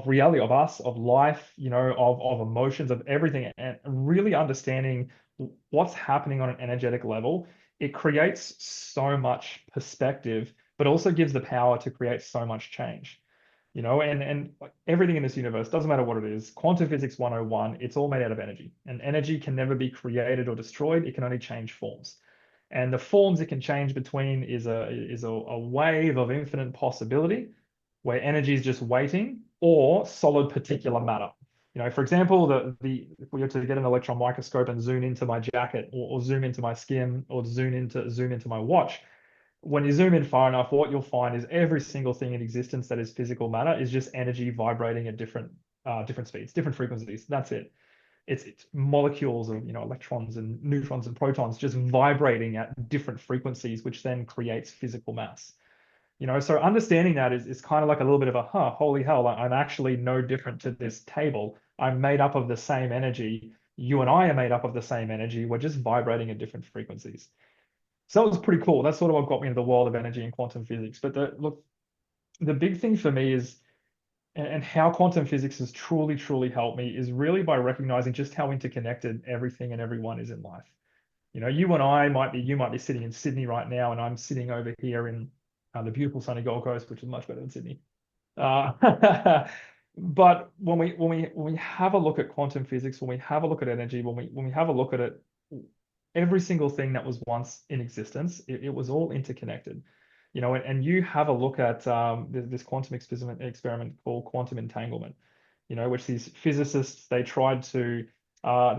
reality, of us, of life, of emotions, of everything, and really understanding what's happening on an energetic level, it creates so much perspective, but also gives the power to create so much change. And like everything in this universe, doesn't matter what it is, quantum physics 101, it's all made out of energy. And energy can never be created or destroyed, it can only change forms. And the forms it can change between is a wave of infinite possibility where energy is just waiting, or solid particular matter. For example, the if we were to get an electron microscope and zoom into my jacket, or zoom into my skin, or zoom into my watch, when you zoom in far enough, what you'll find is every single thing in existence that is physical matter is just energy vibrating at different speeds, different frequencies. That's it. It's molecules of electrons and neutrons and protons just vibrating at different frequencies, which then creates physical mass. So understanding that is kind of like a little bit of a holy hell, I'm actually no different to this table. I'm made up of the same energy. You and I are made up of the same energy. We're just vibrating at different frequencies. So that was pretty cool. That's sort of what got me into the world of energy and quantum physics. But look, the big thing for me is, and how quantum physics has truly, truly helped me is really by recognizing just how interconnected everything and everyone is in life. You might be sitting in Sydney right now, and I'm sitting over here in the beautiful sunny Gold Coast, which is much better than Sydney. Uh, but when we have a look at quantum physics, when we have a look at energy, when we have a look at it, every single thing that was once in existence, it was all interconnected. And you have a look at this quantum experiment called quantum entanglement, which these physicists they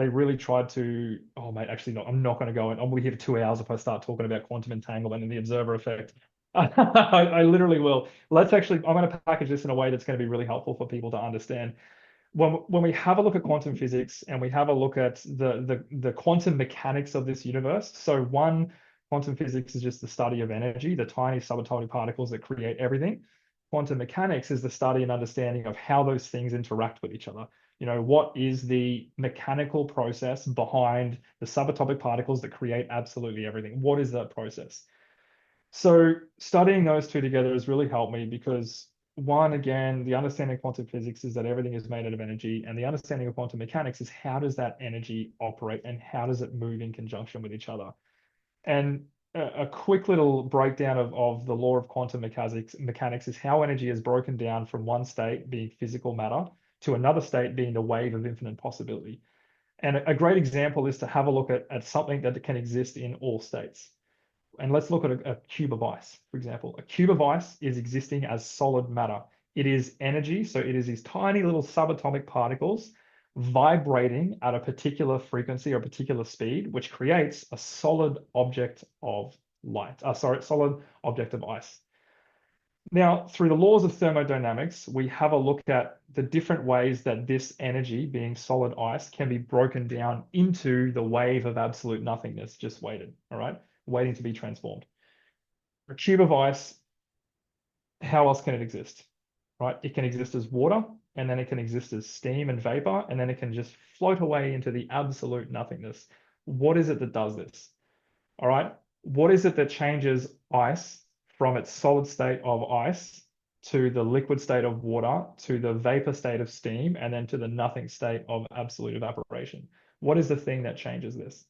really tried to. Oh mate, actually no, I'm not going to go in. I'm going to here for 2 hours if I start talking about quantum entanglement and the observer effect. I literally will. I'm going to package this in a way that's going to be really helpful for people to understand. When we have a look at quantum physics and we have a look at the quantum mechanics of this universe, so one, quantum physics is just the study of energy, the tiny subatomic particles that create everything. Quantum mechanics is the study and understanding of how those things interact with each other. What is the mechanical process behind the subatomic particles that create absolutely everything? What is that process? So studying those two together has really helped me because one, again, the understanding of quantum physics is that everything is made out of energy, and the understanding of quantum mechanics is how does that energy operate and how does it move in conjunction with each other. And a quick little breakdown of the law of quantum mechanics is how energy is broken down from one state being physical matter to another state being the wave of infinite possibility. And a great example is to have a look at something that can exist in all states. And let's look at a cube of ice, for example. A cube of ice is existing as solid matter. It is energy, so it is these tiny little subatomic particles vibrating at a particular frequency or a particular speed, which creates a solid object of solid object of ice. Now, through the laws of thermodynamics, we have a look at the different ways that this energy, being solid ice, can be broken down into the wave of absolute nothingness just waited, all right? Waiting to be transformed. A cube of ice, how else can it exist? Right? It can exist as water, and then it can exist as steam and vapor, and then it can just float away into the absolute nothingness. What is it that does this? All right. What is it that changes ice from its solid state of ice to the liquid state of water to the vapor state of steam and then to the nothing state of absolute evaporation? What is the thing that changes this?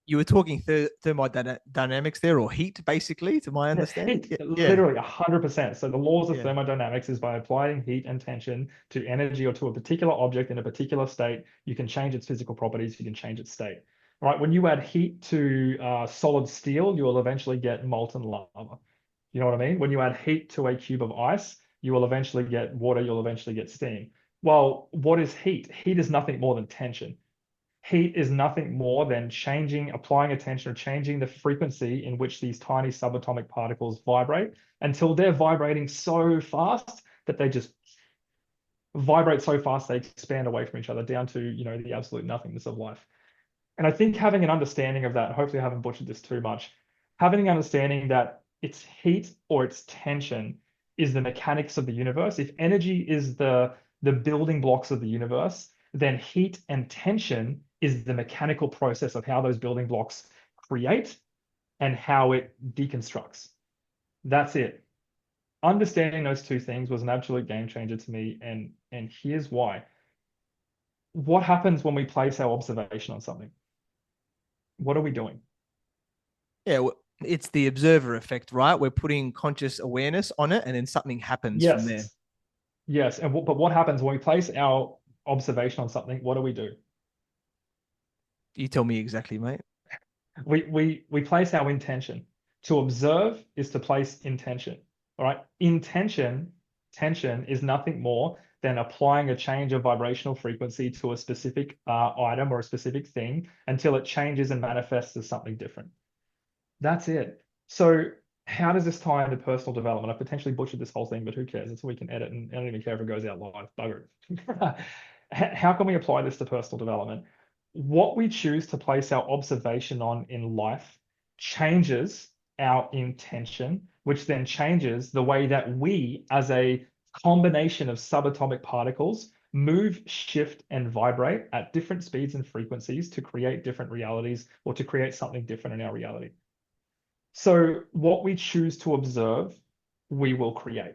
You were talking thermodynamics there, or heat, basically, to my Yeah, understanding. heat, Yeah, yeah, literally 100%. So the laws of yeah. thermodynamics is by applying heat and tension to energy or to a particular object in a particular state, you can change its physical properties, you can change its state. Right? When you add heat to solid steel, you will eventually get molten lava. You know what I mean? When you add heat to a cube of ice, you will eventually get water, you'll eventually get steam. Well, what is heat? Heat is nothing more than tension. Heat is nothing more than changing, applying attention or changing the frequency in which these tiny subatomic particles vibrate until they're vibrating so fast that they just vibrate so fast they expand away from each other down to, the absolute nothingness of life. And I think having an understanding of that, hopefully I haven't butchered this too much, having an understanding that it's heat or it's tension is the mechanics of the universe. If energy is the building blocks of the universe, then heat and tension is the mechanical process of how those building blocks create and how it deconstructs. That's it. Understanding those two things was an absolute game changer to me, and here's why. What happens when we place our observation on something? What are we doing? Yeah, it's the observer effect, right? We're putting conscious awareness on it, and then something happens from there. Yes, yes. But what happens when we place our observation on something? What do? You tell me exactly, mate. We place our intention. To observe is to place intention. All right. Tension is nothing more than applying a change of vibrational frequency to a specific item or a specific thing until it changes and manifests as something different. That's it. So how does this tie into personal development? I potentially butchered this whole thing, but who cares? It's we can edit, and I don't even care if it goes out live. Bugger it. How can we apply this to personal development? What we choose to place our observation on in life changes our intention, which then changes the way that we, as a combination of subatomic particles, move, shift, and vibrate at different speeds and frequencies to create different realities or to create something different in our reality. So what we choose to observe, we will create.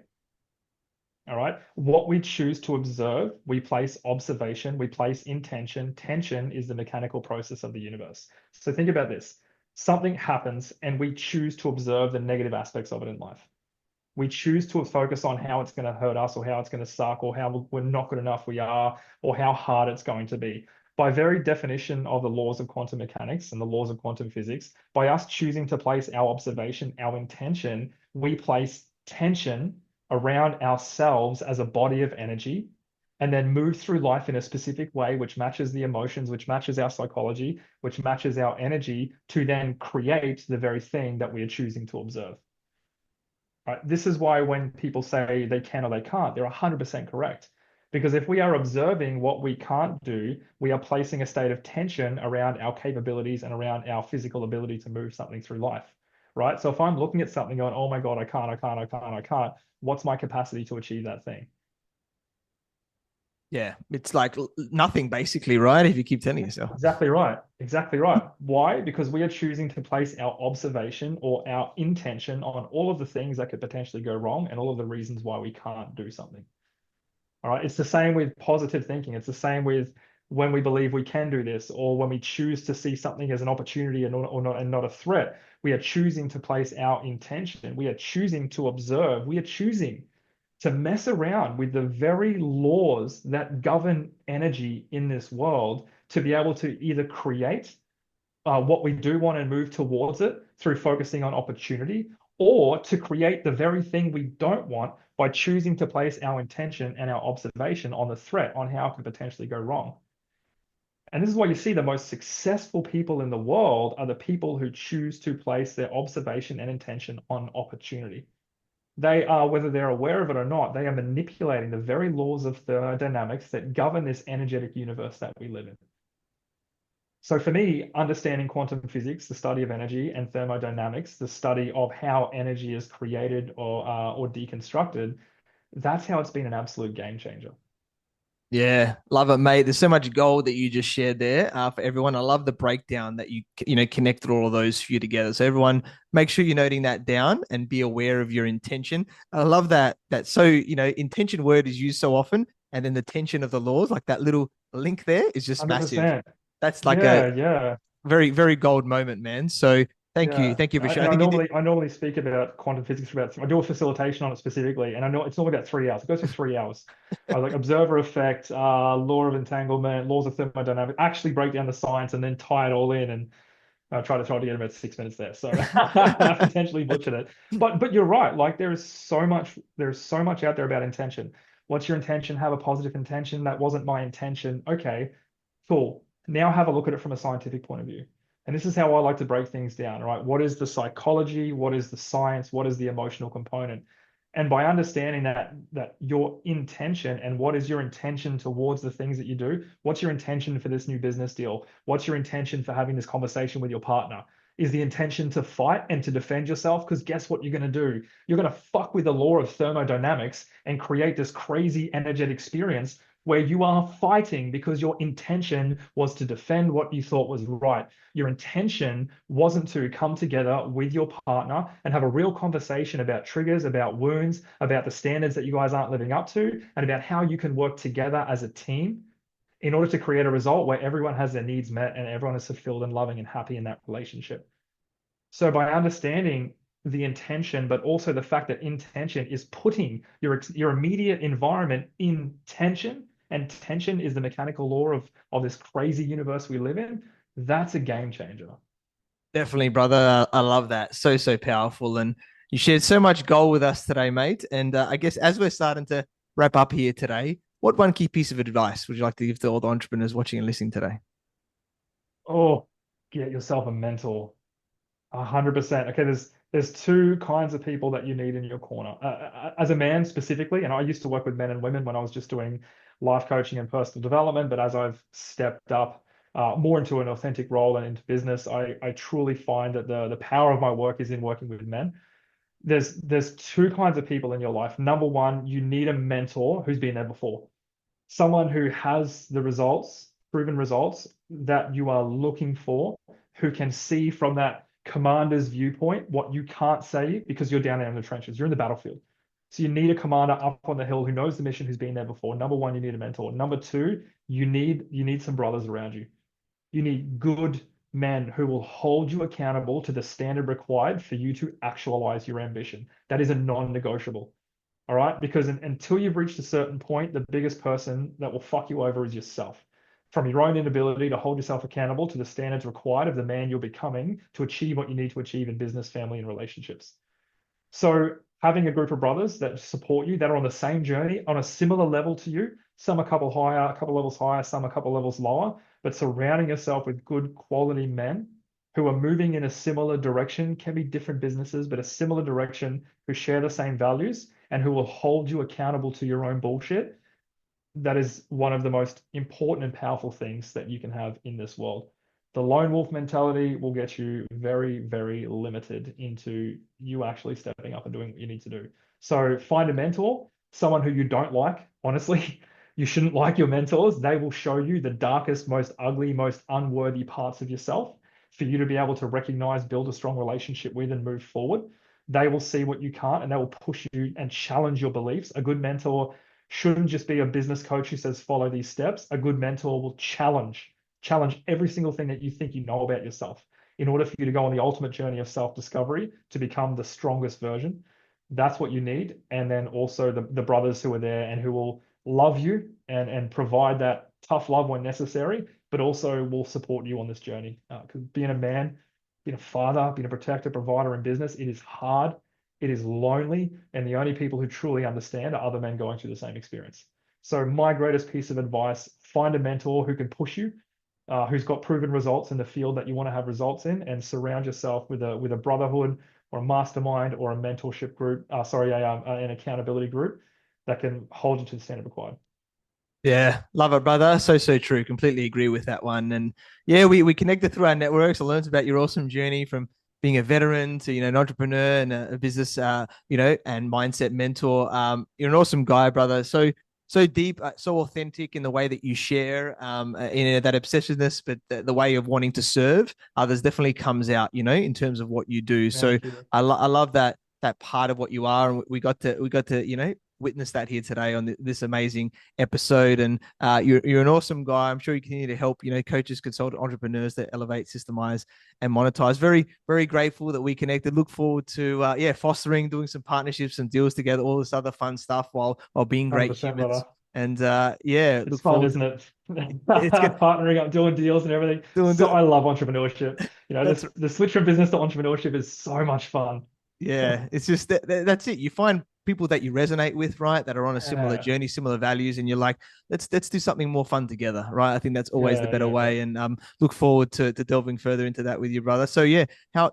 All right. What we choose to observe, we place observation, we place intention. Tension is the mechanical process of the universe. So think about this. Something happens and we choose to observe the negative aspects of it in life. We choose to focus on how it's going to hurt us or how it's going to suck or how we're not good enough we are or how hard it's going to be. By very definition of the laws of quantum mechanics and the laws of quantum physics, by us choosing to place our observation, our intention, we place tension around ourselves as a body of energy and then move through life in a specific way, which matches the emotions, which matches our psychology, which matches our energy to then create the very thing that we are choosing to observe. Right? This is why when people say they can or they can't, they're 100% correct. Because if we are observing what we can't do, we are placing a state of tension around our capabilities and around our physical ability to move something through life. Right? So if I'm looking at something going, oh my God, I can't, what's my capacity to achieve that thing? Yeah, it's like nothing basically, right? If you keep telling yourself. Exactly right. Exactly right. Why? Because we are choosing to place our observation or our intention on all of the things that could potentially go wrong and all of the reasons why we can't do something. All right. It's the same with positive thinking. It's the same with when we believe we can do this, or when we choose to see something as an opportunity and not a threat. We are choosing to place our intention. We are choosing to observe. We are choosing to mess around with the very laws that govern energy in this world to be able to either create what we do want and move towards it through focusing on opportunity, or to create the very thing we don't want by choosing to place our intention and our observation on the threat, on how it could potentially go wrong. And this is why you see the most successful people in the world are the people who choose to place their observation and intention on opportunity. They are, whether they're aware of it or not, they are manipulating the very laws of thermodynamics that govern this energetic universe that we live in. So for me, understanding quantum physics, the study of energy, and thermodynamics, the study of how energy is created or deconstructed, that's how it's been an absolute game changer. Yeah, love it, mate. There's so much gold that you just shared there for everyone. I love the breakdown that you connected all of those for you together. So everyone, make sure you're noting that down and be aware of your intention. I love that. Intention word is used so often, and then the tension of the laws, like that little link there is just massive. 100%. That's like a Yeah, yeah. very, very gold moment, man. So thank you. Yeah, Thank you for sharing. and I think you did. I normally speak about quantum physics for about I do a facilitation on it specifically, and I know it's normally about 3 hours. It goes for 3 hours. I like observer effect, law of entanglement, laws of thermodynamics, actually break down the science and then tie it all in, and try to get about 6 minutes there. So I potentially butchered it, but you're right. Like there's so much out there about intention. What's your intention? Have a positive intention. That wasn't my intention. Okay, cool. Now have a look at it from a scientific point of view. And this is how I like to break things down, right? What is the psychology? What is the science? What is the emotional component? And by understanding that your intention and what is your intention towards the things that you do, what's your intention for this new business deal? What's your intention for having this conversation with your partner? Is the intention to fight and to defend yourself? Because guess what you're going to do? You're going to fuck with the law of thermodynamics and create this crazy energetic experience where you are fighting because your intention was to defend what you thought was right. Your intention wasn't to come together with your partner and have a real conversation about triggers, about wounds, about the standards that you guys aren't living up to, and about how you can work together as a team in order to create a result where everyone has their needs met and everyone is fulfilled and loving and happy in that relationship. So by understanding the intention, but also the fact that intention is putting your immediate environment in tension, and tension is the mechanical law of this crazy universe we live in, that's a game changer. Definitely, brother. I love that. So, so powerful. And you shared so much gold with us today, mate. And I guess as we're starting to wrap up here today, what one key piece of advice would you like to give to all the entrepreneurs watching and listening today? Oh, get yourself a mentor. 100%. Okay, there's two kinds of people that you need in your corner. As a man specifically, and I used to work with men and women when I was just doing life coaching and personal development, but as I've stepped up more into an authentic role and into business, I truly find that the power of my work is in working with men. There's two kinds of people in your life. Number one, you need a mentor who's been there before, someone who has the results, proven results that you are looking for, who can see from that commander's viewpoint what you can't say because you're down there in the trenches, you're in the battlefield. So you need a commander up on the hill who knows the mission, who's been there before. Number one, you need a mentor. Number two, you need some brothers around you. You need good men who will hold you accountable to the standard required for you to actualize your ambition. That is a non-negotiable. All right. Because until you've reached a certain point, the biggest person that will fuck you over is yourself. From your own inability to hold yourself accountable to the standards required of the man you're becoming to achieve what you need to achieve in business, family, and relationships. So having a group of brothers that support you, that are on the same journey, on a similar level to you, some a couple higher, a couple levels higher, some a couple levels lower, but surrounding yourself with good quality men who are moving in a similar direction, can be different businesses, but a similar direction, who share the same values and who will hold you accountable to your own bullshit. That is one of the most important and powerful things that you can have in this world. The lone wolf mentality will get you very, very limited into you actually stepping up and doing what you need to do. So find a mentor, someone who you don't like. Honestly, you shouldn't like your mentors. They will show you the darkest, most ugly, most unworthy parts of yourself for you to be able to recognize, build a strong relationship with, and move forward. They will see what you can't and they will push you and challenge your beliefs. A good mentor shouldn't just be a business coach who says, follow these steps. A good mentor will challenge every single thing that you think you know about yourself in order for you to go on the ultimate journey of self-discovery to become the strongest version. That's what you need. And then also the brothers who are there and who will love you and provide that tough love when necessary, but also will support you on this journey. Because being a man, being a father, being a protector, provider in business, it is hard, it is lonely, and the only people who truly understand are other men going through the same experience. So my greatest piece of advice, find a mentor who can push you, who's got proven results in the field that you want to have results in, and surround yourself with a brotherhood or a mastermind or a mentorship group, an accountability group that can hold you to the standard required. Yeah, love it, brother. So, so true. Completely agree with that one. And yeah, we connected through our networks. I learned about your awesome journey from being a veteran to, an entrepreneur and a business, and mindset mentor. You're an awesome guy, brother. So, so deep, so authentic in the way that you share, that obsessiveness, but the way of wanting to serve others definitely comes out, in terms of what you do. So Thank you. I love that part of what you are. And we got to, witness that here today on this amazing episode. And you're an awesome guy. I'm sure you continue to help, coaches, consultant, entrepreneurs that elevate, systemize, and monetize. Very, very grateful that we connected. Look forward to fostering, doing some partnerships and deals together, all this other fun stuff while being great 100%, humans. brother. And It's look fun, forward. isn't it? It's good. Partnering up, doing deals and everything. Doing So I love entrepreneurship. that's The switch from business to entrepreneurship is so much fun. Yeah, it's just that's it. You find people that you resonate with, right? That are on a similar Yeah, journey, similar values, and you're like, let's do something more fun together, right? I think that's always the yeah, better yeah, yeah. way. And look forward to delving further into that with you, brother. So yeah,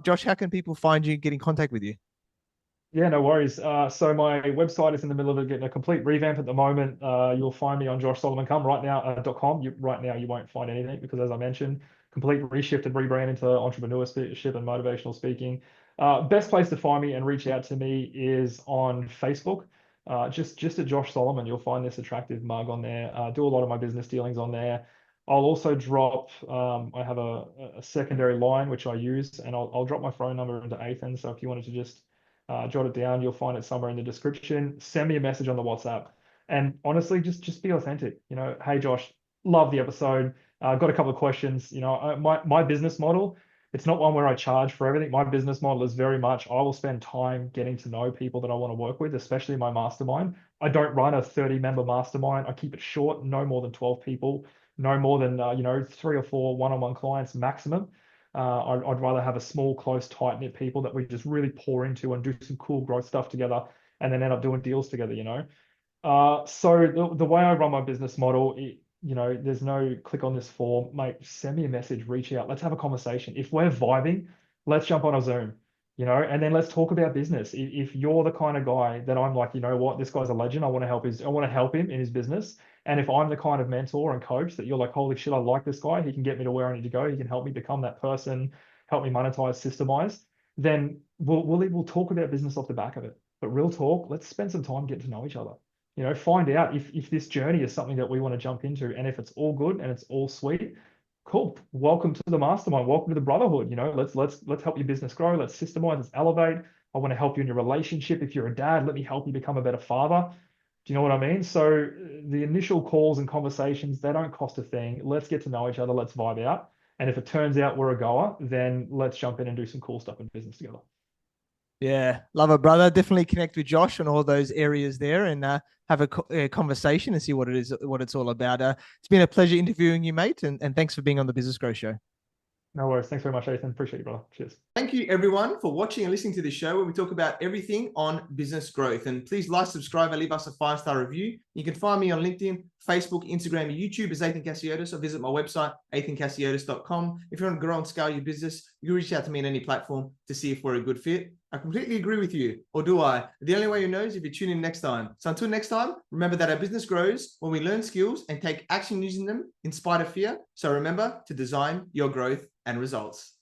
Josh, how can people find you, get in contact with you? Yeah, no worries. So my website is in the middle of getting a complete revamp at the moment. You'll find me on joshsolomoncom right now .com. Right now you won't find anything because, as I mentioned, complete reshift and rebrand into entrepreneurship and motivational speaking. Best place to find me and reach out to me is on Facebook. Just at Josh Solomon, you'll find this attractive mug on there. Do a lot of my business dealings on there. I'll also drop. I have a secondary line which I use, and I'll drop my phone number into Ethan. So if you wanted to just jot it down. You'll find it somewhere in the description. Send me a message on the WhatsApp. And honestly, just be authentic. Hey Josh, love the episode. Got a couple of questions. My business model, it's not one where I charge for everything. My business model is very much I will spend time getting to know people that I want to work with, especially my mastermind. I don't run a 30-member mastermind. I keep it short, no more than 12 people, no more than 3 or 4 one-on-one clients maximum. I'd rather have a small, close, tight-knit people that we just really pour into and do some cool growth stuff together and then end up doing deals together. So the way I run my business model, there's no click on this form, mate, send me a message, reach out, let's have a conversation. If we're vibing, let's jump on a Zoom, and then let's talk about business. If you're the kind of guy that I'm like, you know what, this guy's a legend, I want to help him in his business. And if I'm the kind of mentor and coach that you're like, holy shit, I like this guy, he can get me to where I need to go, he can help me become that person, help me monetize, systemize, then we'll talk about business off the back of it. But real talk, let's spend some time getting to know each other. Find out if this journey is something that we want to jump into, and if it's all good and it's all sweet, cool. Welcome to the mastermind. Welcome to the brotherhood. Let's help your business grow. Let's systemize. Let's elevate. I want to help you in your relationship. If you're a dad, let me help you become a better father. Do you know what I mean? So the initial calls and conversations, they don't cost a thing. Let's get to know each other. Let's vibe out. And if it turns out we're a goer, then let's jump in and do some cool stuff in business together. Yeah, love it, brother. Definitely connect with Josh on all those areas there, and have a conversation and see what it's all about. It's been a pleasure interviewing you, mate, and thanks for being on the Business Growth Show. No worries. Thanks very much, Ethan. Appreciate you, brother. Cheers. Thank you, everyone, for watching and listening to this show where we talk about everything on business growth. And please like, subscribe, and leave us a 5-star review. You can find me on LinkedIn, Facebook, Instagram, and YouTube as Ethan Casiotis, or visit my website, ethancasiotis.com. If you want to grow and scale your business, you reach out to me on any platform to see if we're a good fit. I completely agree with you, or do I? The only way you know is if you tune in next time. So until next time, remember that our business grows when we learn skills and take action using them in spite of fear. So remember to design your growth and results.